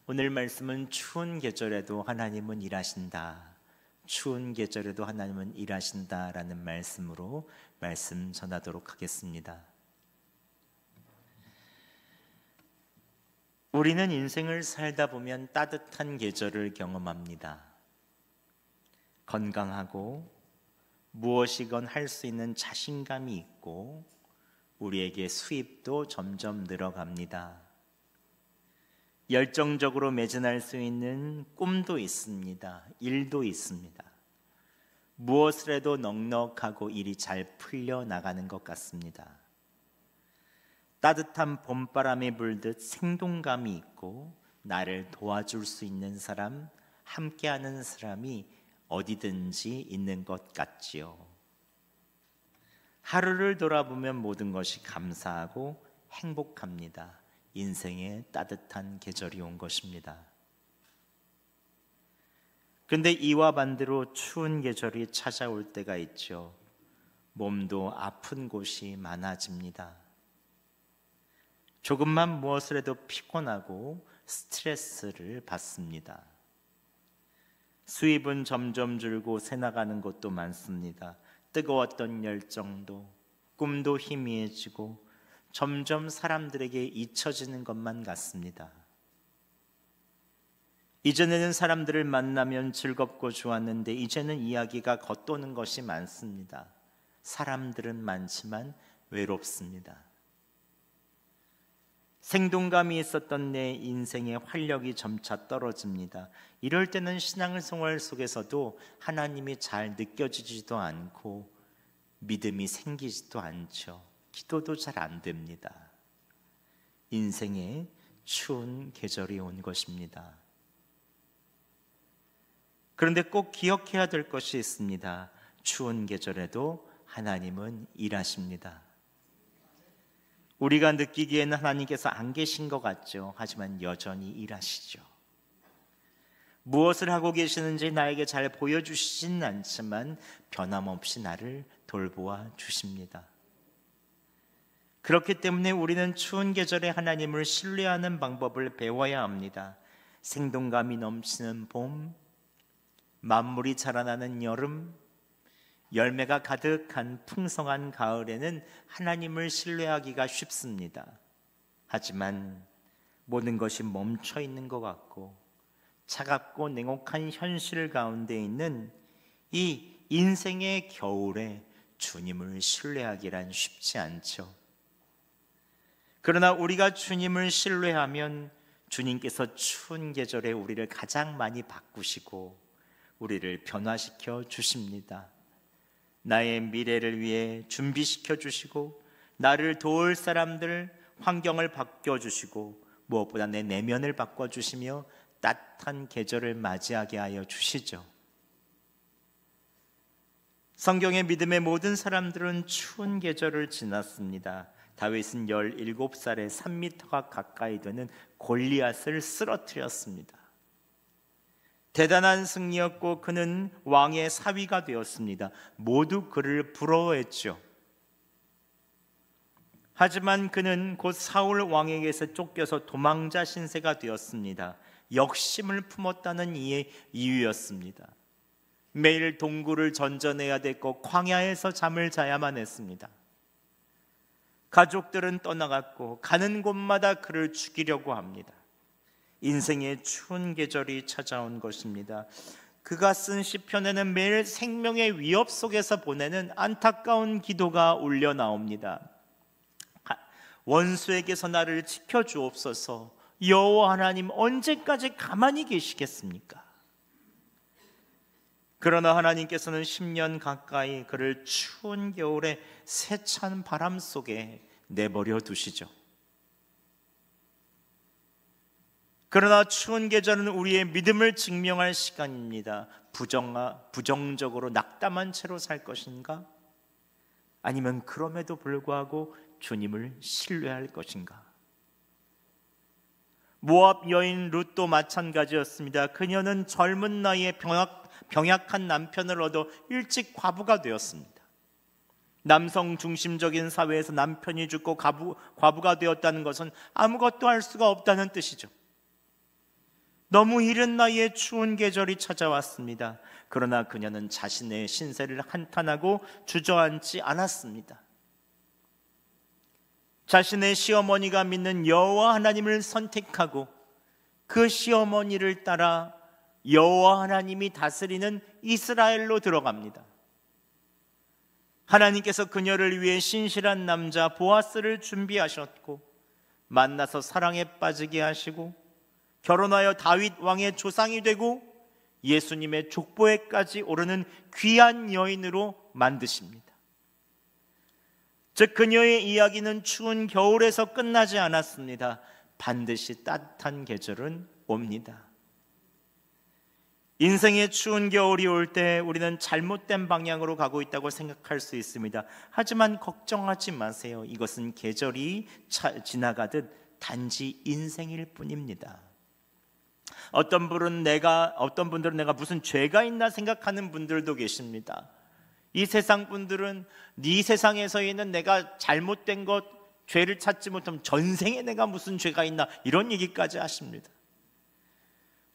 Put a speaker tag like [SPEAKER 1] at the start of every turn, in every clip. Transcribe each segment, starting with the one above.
[SPEAKER 1] 오늘 말씀은 추운 계절에도 하나님은 일하신다, 추운 계절에도 하나님은 일하신다라는 말씀으로 말씀 전하도록 하겠습니다. 우리는 인생을 살다 보면 따뜻한 계절을 경험합니다. 건강하고 무엇이건 할 수 있는 자신감이 있고 우리에게 수입도 점점 늘어갑니다. 열정적으로 매진할 수 있는 꿈도 있습니다. 일도 있습니다. 무엇을 해도 넉넉하고 일이 잘 풀려나가는 것 같습니다. 따뜻한 봄바람이 불듯 생동감이 있고 나를 도와줄 수 있는 사람, 함께하는 사람이 어디든지 있는 것 같지요. 하루를 돌아보면 모든 것이 감사하고 행복합니다. 인생의 따뜻한 계절이 온 것입니다. 그런데 이와 반대로 추운 계절이 찾아올 때가 있죠. 몸도 아픈 곳이 많아집니다. 조금만 무엇을 해도 피곤하고 스트레스를 받습니다. 수입은 점점 줄고 새나가는 곳도 많습니다. 뜨거웠던 열정도, 꿈도 희미해지고 점점 사람들에게 잊혀지는 것만 같습니다. 이전에는 사람들을 만나면 즐겁고 좋았는데 이제는 이야기가 겉도는 것이 많습니다. 사람들은 많지만 외롭습니다. 생동감이 있었던 내 인생의 활력이 점차 떨어집니다. 이럴 때는 신앙생활 속에서도 하나님이 잘 느껴지지도 않고 믿음이 생기지도 않죠. 기도도 잘 안 됩니다. 인생에 추운 계절이 온 것입니다. 그런데 꼭 기억해야 될 것이 있습니다. 추운 계절에도 하나님은 일하십니다. 우리가 느끼기에는 하나님께서 안 계신 것 같죠. 하지만 여전히 일하시죠. 무엇을 하고 계시는지 나에게 잘 보여주시진 않지만 변함없이 나를 돌보아 주십니다. 그렇기 때문에 우리는 추운 계절에 하나님을 신뢰하는 방법을 배워야 합니다. 생동감이 넘치는 봄, 만물이 자라나는 여름, 열매가 가득한 풍성한 가을에는 하나님을 신뢰하기가 쉽습니다. 하지만 모든 것이 멈춰 있는 것 같고 차갑고 냉혹한 현실 가운데 있는 이 인생의 겨울에 주님을 신뢰하기란 쉽지 않죠. 그러나 우리가 주님을 신뢰하면 주님께서 추운 계절에 우리를 가장 많이 바꾸시고 우리를 변화시켜 주십니다. 나의 미래를 위해 준비시켜 주시고 나를 도울 사람들, 환경을 바꿔주시고 무엇보다 내 내면을 바꿔주시며 따뜻한 계절을 맞이하게 하여 주시죠. 성경의 믿음의 모든 사람들은 추운 계절을 지났습니다. 다윗은 17살에 3미터가 가까이 되는 골리앗을 쓰러뜨렸습니다. 대단한 승리였고 그는 왕의 사위가 되었습니다. 모두 그를 부러워했죠. 하지만 그는 곧 사울 왕에게서 쫓겨서 도망자 신세가 되었습니다. 역심을 품었다는 이유였습니다. 매일 동굴을 전전해야 됐고 광야에서 잠을 자야만 했습니다. 가족들은 떠나갔고 가는 곳마다 그를 죽이려고 합니다. 인생의 추운 계절이 찾아온 것입니다. 그가 쓴 시편에는 매일 생명의 위협 속에서 보내는 안타까운 기도가 울려 나옵니다. 원수에게서 나를 지켜주옵소서. 여호와 하나님 언제까지 가만히 계시겠습니까? 그러나 하나님께서는 10년 가까이 그를 추운 겨울에 세찬 바람 속에 내버려 두시죠. 그러나 추운 계절은 우리의 믿음을 증명할 시간입니다. 부정적으로 낙담한 채로 살 것인가? 아니면 그럼에도 불구하고 주님을 신뢰할 것인가? 모압 여인 룻도 마찬가지였습니다. 그녀는 젊은 나이에 병약한 남편을 얻어 일찍 과부가 되었습니다. 남성 중심적인 사회에서 남편이 죽고 과부가 되었다는 것은 아무것도 할 수가 없다는 뜻이죠. 너무 이른 나이에 추운 계절이 찾아왔습니다. 그러나 그녀는 자신의 신세를 한탄하고 주저앉지 않았습니다. 자신의 시어머니가 믿는 여호와 하나님을 선택하고 그 시어머니를 따라 여호와 하나님이 다스리는 이스라엘로 들어갑니다. 하나님께서 그녀를 위해 신실한 남자 보아스를 준비하셨고 만나서 사랑에 빠지게 하시고 결혼하여 다윗 왕의 조상이 되고 예수님의 족보에까지 오르는 귀한 여인으로 만드십니다. 즉 그녀의 이야기는 추운 겨울에서 끝나지 않았습니다. 반드시 따뜻한 계절은 옵니다. 인생의 추운 겨울이 올 때 우리는 잘못된 방향으로 가고 있다고 생각할 수 있습니다. 하지만 걱정하지 마세요. 이것은 계절이 지나가듯 단지 인생일 뿐입니다. 어떤 분들은 내가 무슨 죄가 있나 생각하는 분들도 계십니다. 이 세상 분들은 네 세상에서 있는 내가 잘못된 것, 죄를 찾지 못하면 전생에 내가 무슨 죄가 있나 이런 얘기까지 하십니다.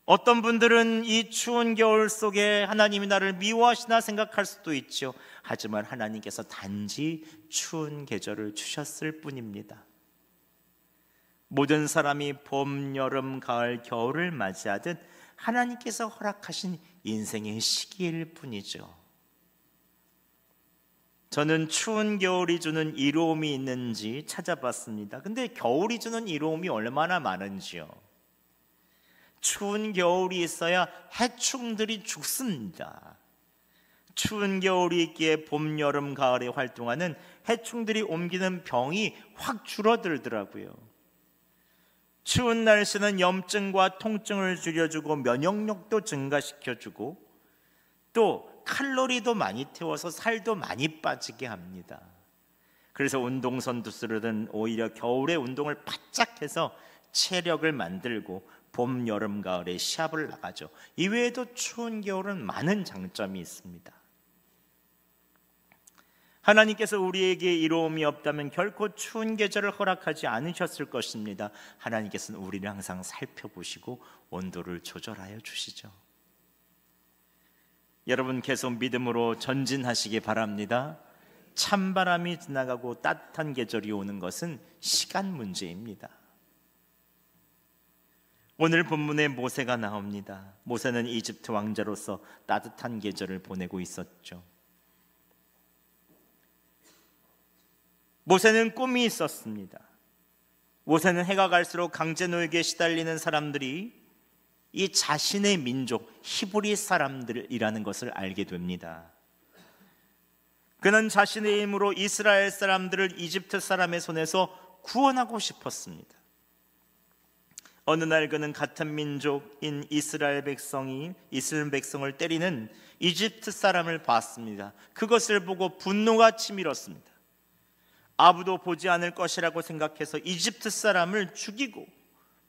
[SPEAKER 1] 어떤 분들은 이 추운 겨울 속에 하나님이 나를 미워하시나 생각할 수도 있죠. 하지만 하나님께서 단지 추운 계절을 주셨을 뿐입니다. 모든 사람이 봄, 여름, 가을, 겨울을 맞이하듯 하나님께서 허락하신 인생의 시기일 뿐이죠. 저는 추운 겨울이 주는 이로움이 있는지 찾아봤습니다. 근데 겨울이 주는 이로움이 얼마나 많은지요. 추운 겨울이 있어야 해충들이 죽습니다. 추운 겨울이 있기에 봄, 여름, 가을에 활동하는 해충들이 옮기는 병이 확 줄어들더라고요. 추운 날씨는 염증과 통증을 줄여주고 면역력도 증가시켜주고 또 칼로리도 많이 태워서 살도 많이 빠지게 합니다. 그래서 운동선수들은 오히려 겨울에 운동을 바짝 해서 체력을 만들고 봄, 여름, 가을에 시합을 나가죠. 이외에도 추운 겨울은 많은 장점이 있습니다. 하나님께서 우리에게 이로움이 없다면 결코 추운 계절을 허락하지 않으셨을 것입니다. 하나님께서는 우리를 항상 살펴보시고 온도를 조절하여 주시죠. 여러분 계속 믿음으로 전진하시기 바랍니다. 찬바람이 지나가고 따뜻한 계절이 오는 것은 시간 문제입니다. 오늘 본문에 모세가 나옵니다. 모세는 이집트 왕자로서 따뜻한 계절을 보내고 있었죠. 모세는 꿈이 있었습니다. 모세는 해가 갈수록 강제노역에 시달리는 사람들이 이 자신의 민족 히브리 사람들이라는 것을 알게 됩니다. 그는 자신의 힘으로 이스라엘 사람들을 이집트 사람의 손에서 구원하고 싶었습니다. 어느 날 그는 같은 민족인 이스라엘 백성을 때리는 이집트 사람을 봤습니다. 그것을 보고 분노가 치밀었습니다. 아무도 보지 않을 것이라고 생각해서 이집트 사람을 죽이고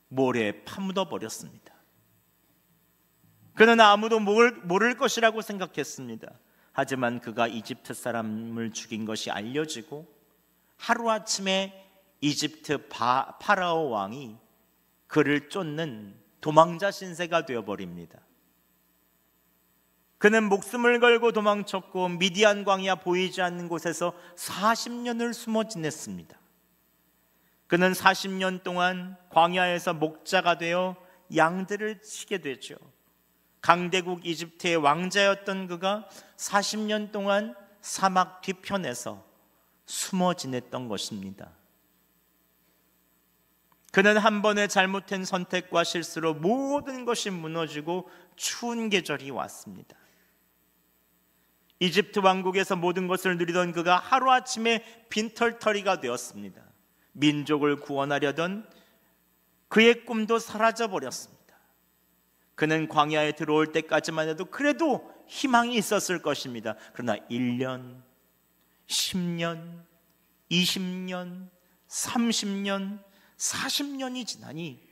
[SPEAKER 1] 모래에 파묻어 버렸습니다. 그는 아무도 모를 것이라고 생각했습니다. 하지만 그가 이집트 사람을 죽인 것이 알려지고 하루아침에 이집트 파라오 왕이 그를 쫓는 도망자 신세가 되어버립니다. 그는 목숨을 걸고 도망쳤고 미디안 광야 보이지 않는 곳에서 40년을 숨어 지냈습니다. 그는 40년 동안 광야에서 목자가 되어 양들을 치게 되죠. 강대국 이집트의 왕자였던 그가 40년 동안 사막 뒤편에서 숨어 지냈던 것입니다. 그는 한 번의 잘못된 선택과 실수로 모든 것이 무너지고 추운 계절이 왔습니다. 이집트 왕국에서 모든 것을 누리던 그가 하루아침에 빈털터리가 되었습니다. 민족을 구원하려던 그의 꿈도 사라져버렸습니다. 그는 광야에 들어올 때까지만 해도 그래도 희망이 있었을 것입니다. 그러나 1년, 10년, 20년, 30년, 40년이 지나니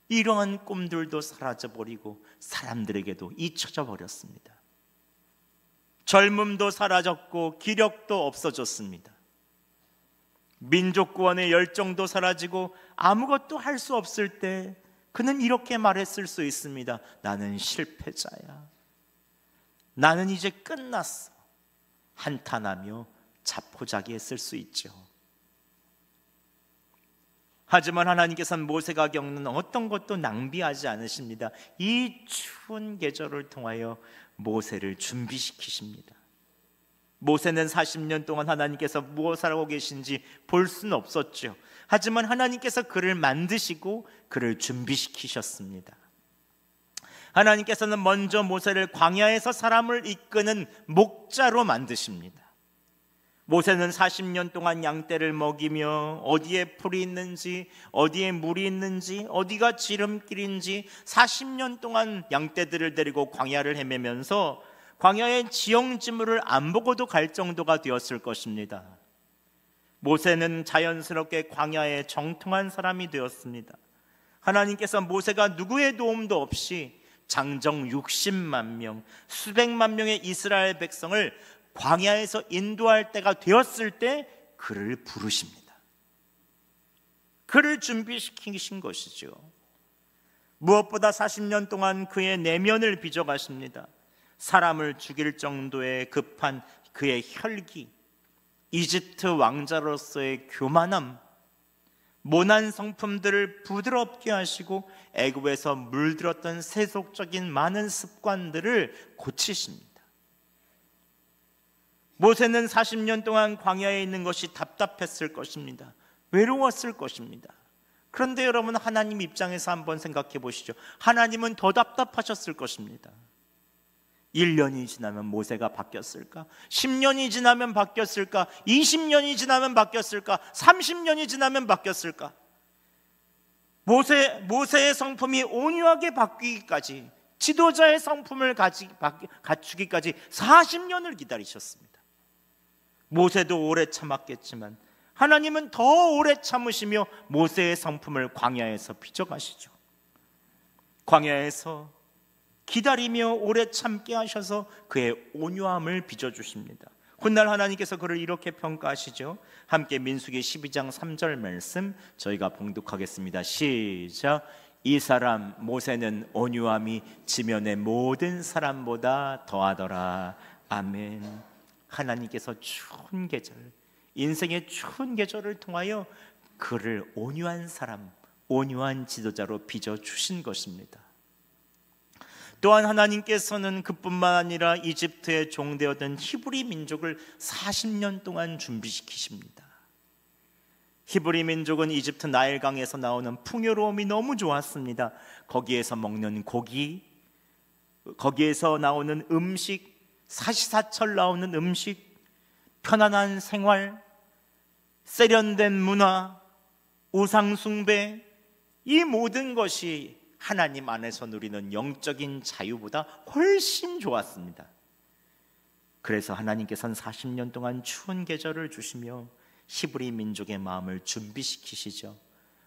[SPEAKER 1] 이러한 꿈들도 사라져버리고 사람들에게도 잊혀져 버렸습니다. 젊음도 사라졌고 기력도 없어졌습니다. 민족 구원의 열정도 사라지고 아무것도 할 수 없을 때 그는 이렇게 말했을 수 있습니다. 나는 실패자야. 나는 이제 끝났어. 한탄하며 자포자기했을 수 있죠. 하지만 하나님께서는 모세가 겪는 어떤 것도 낭비하지 않으십니다. 이 추운 계절을 통하여 모세를 준비시키십니다. 모세는 40년 동안 하나님께서 무엇을 하고 계신지 볼 수는 없었죠. 하지만 하나님께서 그를 만드시고 그를 준비시키셨습니다. 하나님께서는 먼저 모세를 광야에서 사람을 이끄는 목자로 만드십니다. 모세는 40년 동안 양떼를 먹이며 어디에 풀이 있는지, 어디에 물이 있는지, 어디가 지름길인지 40년 동안 양떼들을 데리고 광야를 헤매면서 광야의 지형지물을 안 보고도 갈 정도가 되었을 것입니다. 모세는 자연스럽게 광야에 정통한 사람이 되었습니다. 하나님께서 모세가 누구의 도움도 없이 장정 60만 명, 수백만 명의 이스라엘 백성을 광야에서 인도할 때가 되었을 때 그를 부르십니다. 그를 준비시키신 것이죠. 무엇보다 40년 동안 그의 내면을 빚어가십니다. 사람을 죽일 정도의 급한 그의 혈기, 이집트 왕자로서의 교만함, 모난 성품들을 부드럽게 하시고 애굽에서 물들었던 세속적인 많은 습관들을 고치십니다. 모세는 40년 동안 광야에 있는 것이 답답했을 것입니다. 외로웠을 것입니다. 그런데 여러분, 하나님 입장에서 한번 생각해 보시죠. 하나님은 더 답답하셨을 것입니다. 1년이 지나면 모세가 바뀌었을까? 10년이 지나면 바뀌었을까? 20년이 지나면 바뀌었을까? 30년이 지나면 바뀌었을까? 모세의 성품이 온유하게 바뀌기까지, 지도자의 성품을 갖추기까지 40년을 기다리셨습니다. 모세도 오래 참았겠지만 하나님은 더 오래 참으시며 모세의 성품을 광야에서 빚어가시죠. 광야에서 기다리며 오래 참게 하셔서 그의 온유함을 빚어주십니다. 훗날 하나님께서 그를 이렇게 평가하시죠. 함께 민수기 12장 3절 말씀 저희가 봉독하겠습니다. 시작. 이 사람 모세는 온유함이 지면의 모든 사람보다 더하더라. 아멘. 하나님께서 추운 계절, 인생의 추운 계절을 통하여 그를 온유한 사람, 온유한 지도자로 빚어주신 것입니다. 또한 하나님께서는 그뿐만 아니라 이집트의 종되었던 히브리 민족을 40년 동안 준비시키십니다. 히브리 민족은 이집트 나일강에서 나오는 풍요로움이 너무 좋았습니다. 거기에서 먹는 고기, 거기에서 나오는 음식, 사시사철 나오는 음식, 편안한 생활, 세련된 문화, 우상숭배, 이 모든 것이 하나님 안에서 누리는 영적인 자유보다 훨씬 좋았습니다. 그래서 하나님께서는 40년 동안 추운 계절을 주시며 히브리 민족의 마음을 준비시키시죠.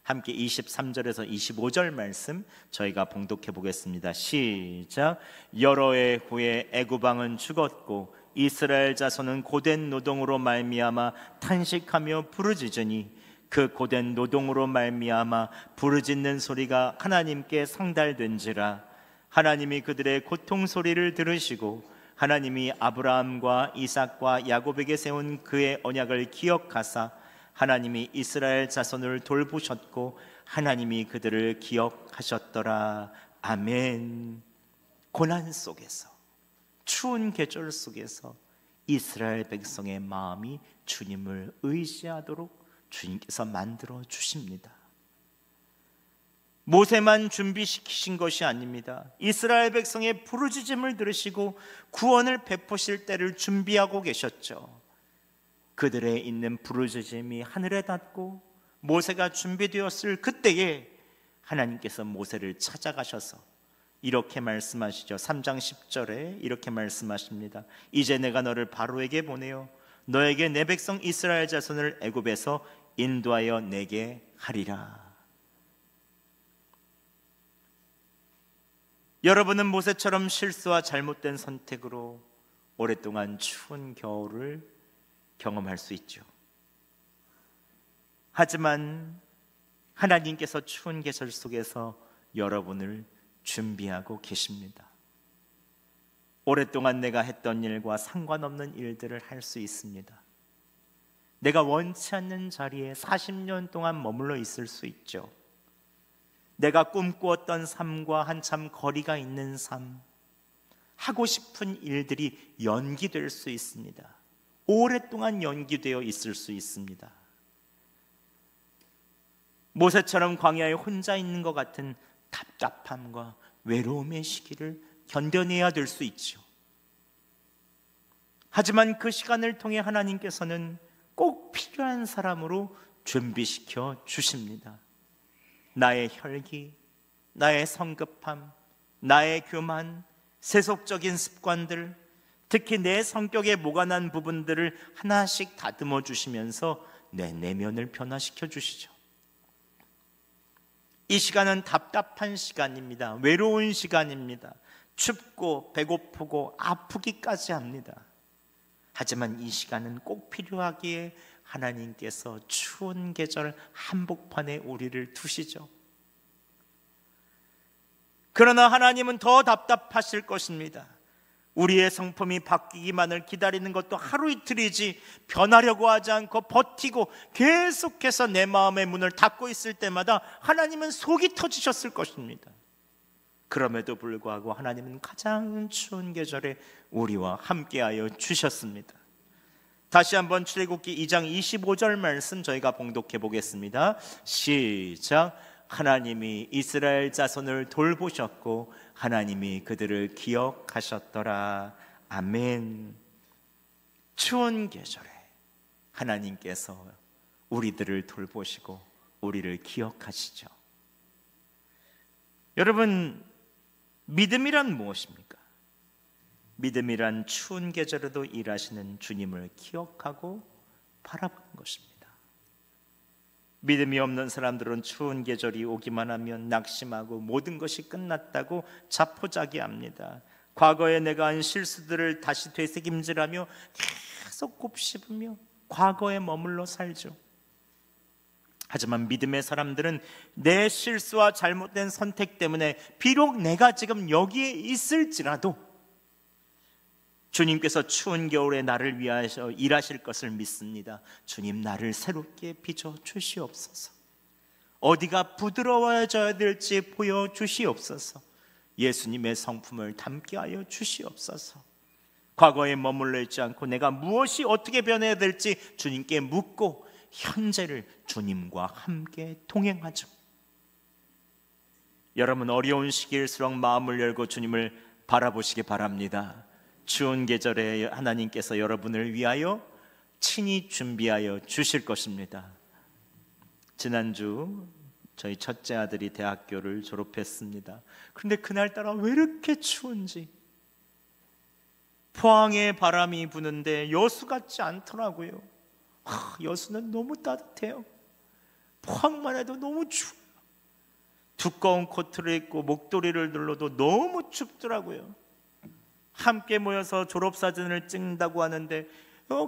[SPEAKER 1] 함께 23절에서 25절 말씀 저희가 봉독해 보겠습니다. 시작. 여러 해 후에 애굽 왕은 죽었고 이스라엘 자손은 고된 노동으로 말미암아 탄식하며 부르짖으니 그 고된 노동으로 말미암아 부르짖는 소리가 하나님께 상달된지라. 하나님이 그들의 고통 소리를 들으시고 하나님이 아브라함과 이삭과 야곱에게 세운 그의 언약을 기억하사 하나님이 이스라엘 자손을 돌보셨고 하나님이 그들을 기억하셨더라. 아멘. 고난 속에서, 추운 계절 속에서 이스라엘 백성의 마음이 주님을 의지하도록 주님께서 만들어 주십니다. 모세만 준비시키신 것이 아닙니다. 이스라엘 백성의 부르짖음을 들으시고 구원을 베푸실 때를 준비하고 계셨죠. 그들의 있는 부르짖음이 하늘에 닿고 모세가 준비되었을 그때에 하나님께서 모세를 찾아가셔서 이렇게 말씀하시죠. 3장 10절에 이렇게 말씀하십니다. 이제 내가 너를 바로에게 보내어 너에게 내 백성 이스라엘 자손을 애굽에서 인도하여 내게 하리라. 여러분은 모세처럼 실수와 잘못된 선택으로 오랫동안 추운 겨울을 경험할 수 있죠. 하지만 하나님께서 추운 계절 속에서 여러분을 준비하고 계십니다. 오랫동안 내가 했던 일과 상관없는 일들을 할 수 있습니다. 내가 원치 않는 자리에 40년 동안 머물러 있을 수 있죠. 내가 꿈꾸었던 삶과 한참 거리가 있는 삶, 하고 싶은 일들이 연기될 수 있습니다. 오랫동안 연기되어 있을 수 있습니다. 모세처럼 광야에 혼자 있는 것 같은 답답함과 외로움의 시기를 견뎌내야 될 수 있죠. 하지만 그 시간을 통해 하나님께서는 꼭 필요한 사람으로 준비시켜 주십니다. 나의 혈기, 나의 성급함, 나의 교만, 세속적인 습관들, 특히 내 성격에 모관한 부분들을 하나씩 다듬어 주시면서 내 내면을 변화시켜 주시죠. 이 시간은 답답한 시간입니다. 외로운 시간입니다. 춥고 배고프고 아프기까지 합니다. 하지만 이 시간은 꼭 필요하기에 하나님께서 추운 계절 한복판에 우리를 두시죠. 그러나 하나님은 더 답답하실 것입니다. 우리의 성품이 바뀌기만을 기다리는 것도 하루 이틀이지 변하려고 하지 않고 버티고 계속해서 내 마음의 문을 닫고 있을 때마다 하나님은 속이 터지셨을 것입니다. 그럼에도 불구하고 하나님은 가장 추운 계절에 우리와 함께하여 주셨습니다. 다시 한번 출애굽기 2장 25절 말씀 저희가 봉독해 보겠습니다. 시작. 하나님이 이스라엘 자손을 돌보셨고 하나님이 그들을 기억하셨더라. 아멘. 추운 계절에 하나님께서 우리들을 돌보시고 우리를 기억하시죠. 여러분, 믿음이란 무엇입니까? 믿음이란 추운 계절에도 일하시는 주님을 기억하고 바라보는 것입니다. 믿음이 없는 사람들은 추운 계절이 오기만 하면 낙심하고 모든 것이 끝났다고 자포자기합니다. 과거에 내가 한 실수들을 다시 되새김질하며 계속 곱씹으며 과거에 머물러 살죠. 하지만 믿음의 사람들은 내 실수와 잘못된 선택 때문에 비록 내가 지금 여기에 있을지라도 주님께서 추운 겨울에 나를 위하여 일하실 것을 믿습니다. 주님, 나를 새롭게 빚어 주시옵소서. 어디가 부드러워져야 될지 보여주시옵소서. 예수님의 성품을 담게 하여 주시옵소서. 과거에 머물러 있지 않고 내가 무엇이 어떻게 변해야 될지 주님께 묻고 현재를 주님과 함께 동행하죠. 여러분, 어려운 시기일수록 마음을 열고 주님을 바라보시기 바랍니다. 추운 계절에 하나님께서 여러분을 위하여 친히 준비하여 주실 것입니다. 지난주 저희 첫째 아들이 대학교를 졸업했습니다. 그런데 그날따라 왜 이렇게 추운지, 포항에 바람이 부는데 여수 같지 않더라고요. 여수는 너무 따뜻해요. 포항만 해도 너무 추워요. 두꺼운 코트를 입고 목도리를 눌러도 너무 춥더라고요. 함께 모여서 졸업사진을 찍는다고 하는데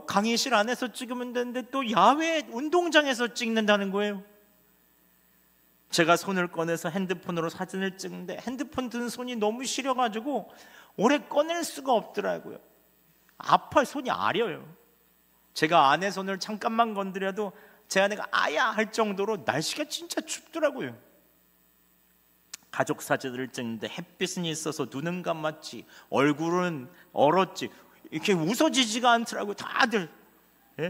[SPEAKER 1] 강의실 안에서 찍으면 되는데 또 야외 운동장에서 찍는다는 거예요. 제가 손을 꺼내서 핸드폰으로 사진을 찍는데 핸드폰 든 손이 너무 시려가지고 오래 꺼낼 수가 없더라고요. 아파요. 손이 아려요. 제가 아내 손을 잠깐만 건드려도 제 아내가 아야 할 정도로 날씨가 진짜 춥더라고요. 가족 사진을 찍는데 햇빛은 있어서 눈은 감았지 얼굴은 얼었지 이렇게 웃어지지가 않더라고요. 다들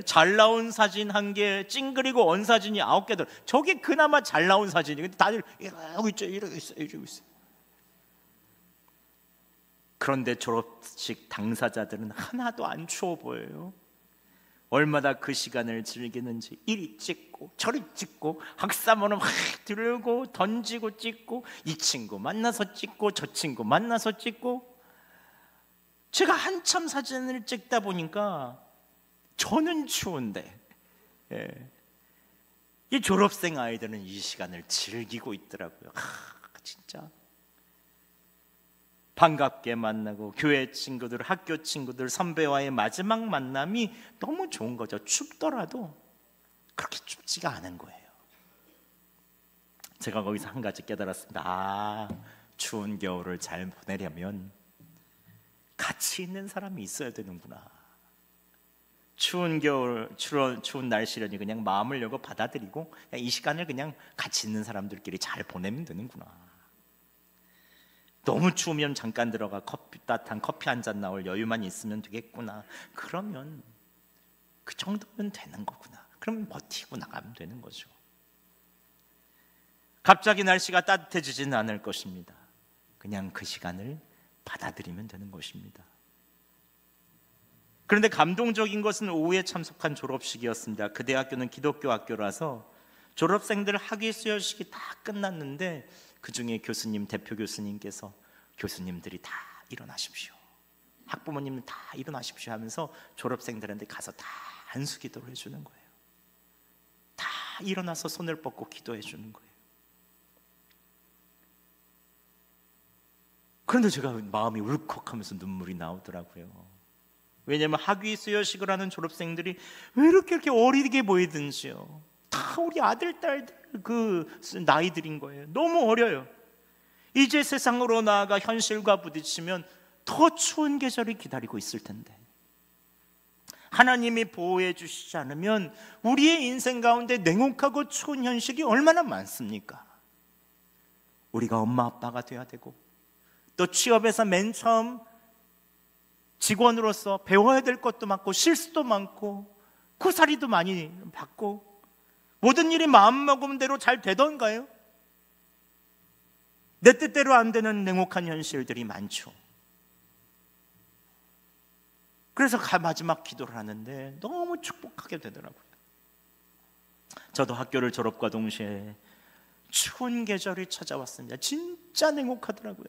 [SPEAKER 1] 잘 나온 사진 1개 찡그리고 언 사진이 9개들. 저게 그나마 잘 나온 사진이. 근데 다들 이러고 있죠. 이러고 있어요. 그런데 졸업식 당사자들은 하나도 안 추워 보여요. 얼마나 그 시간을 즐기는지 이리 찍고 저리 찍고 학사모는 막 들고 던지고 찍고 이 친구 만나서 찍고 저 친구 만나서 찍고. 제가 한참 사진을 찍다 보니까 저는 추운데 이 졸업생 아이들은 이 시간을 즐기고 있더라고요. 진짜 반갑게 만나고 교회 친구들, 학교 친구들, 선배와의 마지막 만남이 너무 좋은 거죠. 춥더라도 그렇게 춥지가 않은 거예요. 제가 거기서 한 가지 깨달았습니다. 추운 겨울을 잘 보내려면 같이 있는 사람이 있어야 되는구나. 추운 겨울, 추운 날씨라니 그냥 마음을 열고 받아들이고 그냥 이 시간을 그냥 같이 있는 사람들끼리 잘 보내면 되는구나. 너무 추우면 잠깐 들어가 따뜻한 커피 한 잔 나올 여유만 있으면 되겠구나. 그러면 그 정도면 되는 거구나. 그러면 버티고 나가면 되는 거죠. 갑자기 날씨가 따뜻해지지는 않을 것입니다. 그냥 그 시간을 받아들이면 되는 것입니다. 그런데 감동적인 것은 오후에 참석한 졸업식이었습니다. 그 대학교는 기독교 학교라서 졸업생들 학위 수여식이 다 끝났는데 그 중에 교수님, 대표 교수님께서 교수님들이 다 일어나십시오, 학부모님은 다 일어나십시오 하면서 졸업생들한테 가서 다 안수 기도를 해주는 거예요. 다 일어나서 손을 뻗고 기도해 주는 거예요. 그런데 제가 마음이 울컥하면서 눈물이 나오더라고요. 왜냐하면 학위 수여식을 하는 졸업생들이 왜 이렇게 어리게 보이든지요, 다 우리 아들, 딸들 그 나이들인 거예요. 너무 어려요. 이제 세상으로 나아가 현실과 부딪히면 더 추운 계절이 기다리고 있을 텐데 하나님이 보호해 주시지 않으면 우리의 인생 가운데 냉혹하고 추운 현실이 얼마나 많습니까? 우리가 엄마 아빠가 돼야 되고 또 취업에서 맨 처음 직원으로서 배워야 될 것도 많고 실수도 많고 고사리도 많이 받고 모든 일이 마음먹은 대로 잘 되던가요? 내 뜻대로 안 되는 냉혹한 현실들이 많죠. 그래서 마지막 기도를 하는데 너무 축복하게 되더라고요. 저도 학교를 졸업과 동시에 추운 계절이 찾아왔습니다. 진짜 냉혹하더라고요.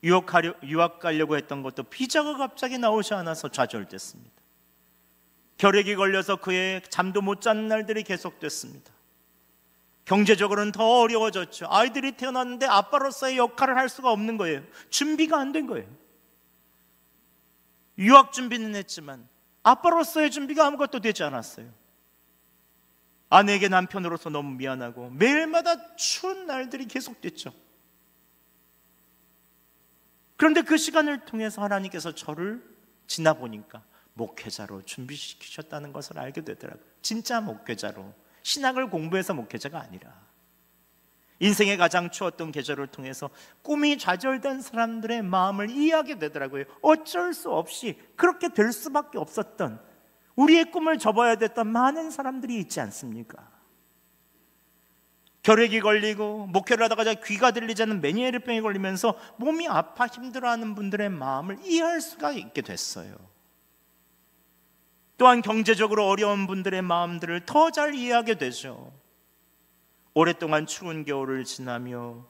[SPEAKER 1] 유학 가려고 했던 것도 비자가 갑자기 나오지 않아서 좌절됐습니다. 결핵이 걸려서 그해 잠도 못 자는 날들이 계속됐습니다. 경제적으로는 더 어려워졌죠. 아이들이 태어났는데 아빠로서의 역할을 할 수가 없는 거예요. 준비가 안 된 거예요. 유학 준비는 했지만 아빠로서의 준비가 아무것도 되지 않았어요. 아내에게 남편으로서 너무 미안하고 매일마다 추운 날들이 계속됐죠. 그런데 그 시간을 통해서 하나님께서 저를 지나보니까 목회자로 준비시키셨다는 것을 알게 되더라고요. 진짜 목회자로, 신학을 공부해서 목회자가 아니라 인생의 가장 추웠던 계절을 통해서 꿈이 좌절된 사람들의 마음을 이해하게 되더라고요. 어쩔 수 없이 그렇게 될 수밖에 없었던, 우리의 꿈을 접어야 됐던 많은 사람들이 있지 않습니까? 결핵이 걸리고 목회를 하다가 귀가 들리지 않는 메니에르병에 걸리면서 몸이 아파 힘들어하는 분들의 마음을 이해할 수가 있게 됐어요. 또한 경제적으로 어려운 분들의 마음들을 더 잘 이해하게 되죠. 오랫동안 추운 겨울을 지나며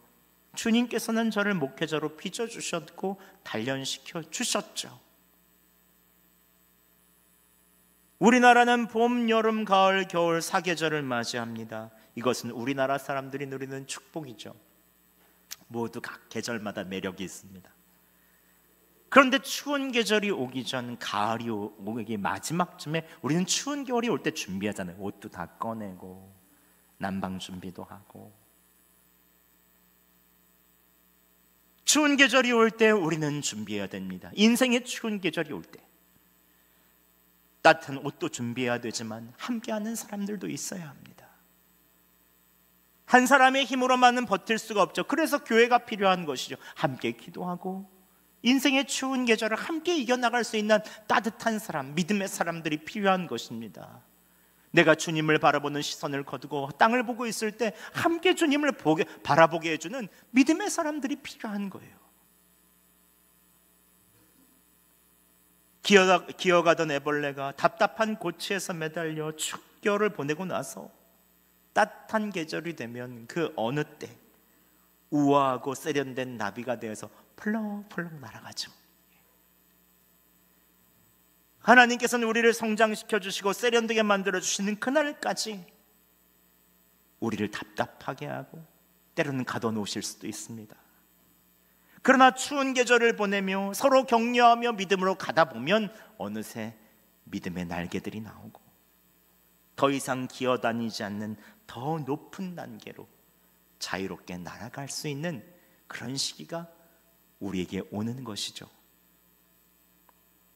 [SPEAKER 1] 주님께서는 저를 목회자로 빚어주셨고 단련시켜 주셨죠. 우리나라는 봄, 여름, 가을, 겨울 4계절을 맞이합니다. 이것은 우리나라 사람들이 누리는 축복이죠. 모두 각 계절마다 매력이 있습니다. 그런데 추운 계절이 오기 전 가을이 오기 마지막쯤에 우리는 추운 겨울이 올 때 준비하잖아요. 옷도 다 꺼내고 난방 준비도 하고. 추운 계절이 올 때 우리는 준비해야 됩니다. 인생의 추운 계절이 올 때 따뜻한 옷도 준비해야 되지만 함께하는 사람들도 있어야 합니다. 한 사람의 힘으로만은 버틸 수가 없죠. 그래서 교회가 필요한 것이죠. 함께 기도하고 인생의 추운 계절을 함께 이겨나갈 수 있는 따뜻한 사람, 믿음의 사람들이 필요한 것입니다. 내가 주님을 바라보는 시선을 거두고 땅을 보고 있을 때 함께 주님을 바라보게 해주는 믿음의 사람들이 필요한 거예요. 기어가던 애벌레가 답답한 고치에서 매달려 추운 겨울을 보내고 나서 따뜻한 계절이 되면 그 어느 때 우아하고 세련된 나비가 되어서 펄럭펄럭 날아가죠. 하나님께서는 우리를 성장시켜 주시고 세련되게 만들어 주시는 그날까지 우리를 답답하게 하고 때로는 가둬놓으실 수도 있습니다. 그러나 추운 계절을 보내며 서로 격려하며 믿음으로 가다 보면 어느새 믿음의 날개들이 나오고 더 이상 기어다니지 않는 더 높은 단계로 자유롭게 날아갈 수 있는 그런 시기가 우리에게 오는 것이죠.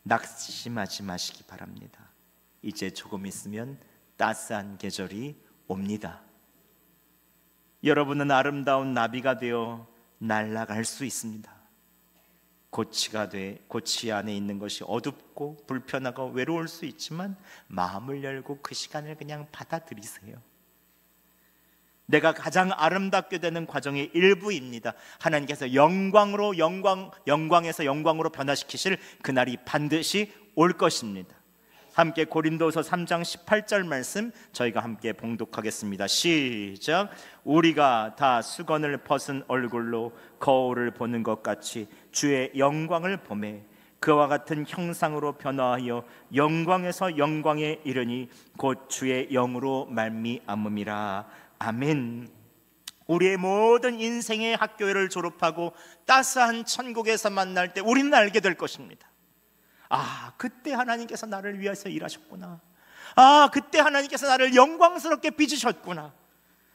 [SPEAKER 1] 낙심하지 마시기 바랍니다. 이제 조금 있으면 따스한 계절이 옵니다. 여러분은 아름다운 나비가 되어 날아갈 수 있습니다. 고치 안에 있는 것이 어둡고 불편하고 외로울 수 있지만 마음을 열고 그 시간을 그냥 받아들이세요. 내가 가장 아름답게 되는 과정의 일부입니다. 하나님께서 영광에서 영광으로 변화시키실 그날이 반드시 올 것입니다. 함께 고린도서 3장 18절 말씀 저희가 함께 봉독하겠습니다. 시작. 우리가 다 수건을 벗은 얼굴로 거울을 보는 것 같이 주의 영광을 보매 그와 같은 형상으로 변화하여 영광에서 영광에 이르니 곧 주의 영으로 말미암음이라. 아멘. 우리의 모든 인생의 학교를 졸업하고 따스한 천국에서 만날 때 우리는 알게 될 것입니다. 아, 그때 하나님께서 나를 위해서 일하셨구나. 아, 그때 하나님께서 나를 영광스럽게 빚으셨구나.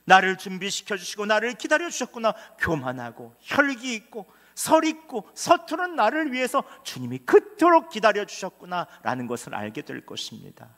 [SPEAKER 1] 나를 준비시켜 주시고 나를 기다려 주셨구나. 교만하고 혈기 있고 설 있고 서투른 나를 위해서 주님이 그토록 기다려 주셨구나 라는 것을 알게 될 것입니다.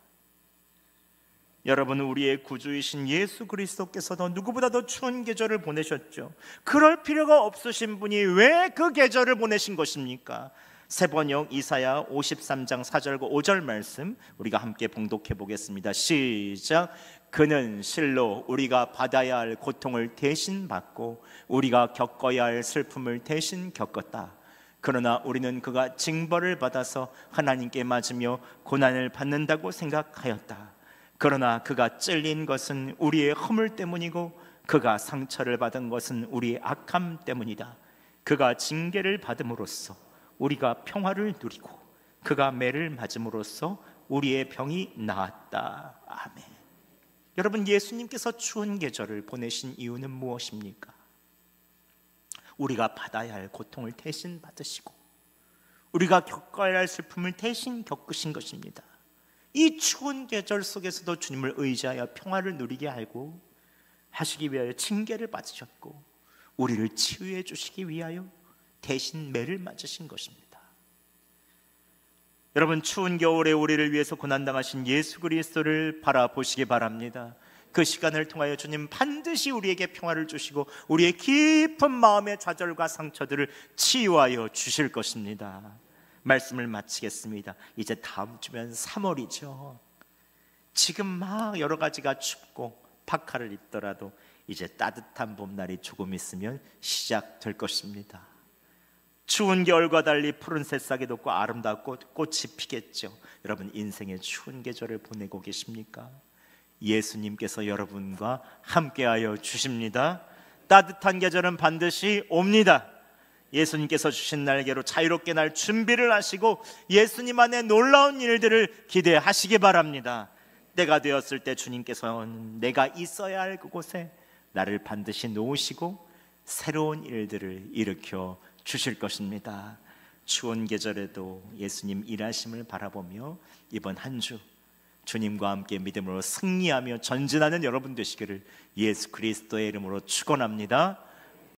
[SPEAKER 1] 여러분, 우리의 구주이신 예수 그리스도께서도 누구보다 더 추운 계절을 보내셨죠. 그럴 필요가 없으신 분이 왜 그 계절을 보내신 것입니까? 세번역 이사야 53장 4절과 5절 말씀 우리가 함께 봉독해 보겠습니다. 시작. 그는 실로 우리가 받아야 할 고통을 대신 받고 우리가 겪어야 할 슬픔을 대신 겪었다. 그러나 우리는 그가 징벌을 받아서 하나님께 맞으며 고난을 받는다고 생각하였다. 그러나 그가 찔린 것은 우리의 허물 때문이고 그가 상처를 받은 것은 우리의 악함 때문이다. 그가 징계를 받음으로써 우리가 평화를 누리고 그가 매를 맞음으로써 우리의 병이 나았다. 아멘. 여러분, 예수님께서 추운 계절을 보내신 이유는 무엇입니까? 우리가 받아야 할 고통을 대신 받으시고 우리가 겪어야 할 슬픔을 대신 겪으신 것입니다. 이 추운 계절 속에서도 주님을 의지하여 평화를 누리게 하고 하시기 위하여 징계를 받으셨고 우리를 치유해 주시기 위하여 대신 매를 맞으신 것입니다. 여러분, 추운 겨울에 우리를 위해서 고난당하신 예수 그리스도를 바라보시기 바랍니다. 그 시간을 통하여 주님 반드시 우리에게 평화를 주시고 우리의 깊은 마음의 좌절과 상처들을 치유하여 주실 것입니다. 말씀을 마치겠습니다. 이제 다음 주면 3월이죠. 지금 막 여러 가지가 춥고 파카를 입더라도 이제 따뜻한 봄날이 조금 있으면 시작될 것입니다. 추운 겨울과 달리 푸른 새싹이 돋고 아름답고 꽃이 피겠죠. 여러분, 인생의 추운 계절을 보내고 계십니까? 예수님께서 여러분과 함께하여 주십니다. 따뜻한 계절은 반드시 옵니다. 예수님께서 주신 날개로 자유롭게 날 준비를 하시고 예수님 안에 놀라운 일들을 기대하시기 바랍니다. 때가 되었을 때 주님께서는 내가 있어야 할 그곳에 나를 반드시 놓으시고 새로운 일들을 일으켜 주실 것입니다. 추운 계절에도 예수님 일하심을 바라보며 이번 한 주 주님과 함께 믿음으로 승리하며 전진하는 여러분 되시기를 예수 그리스도의 이름으로 축원합니다.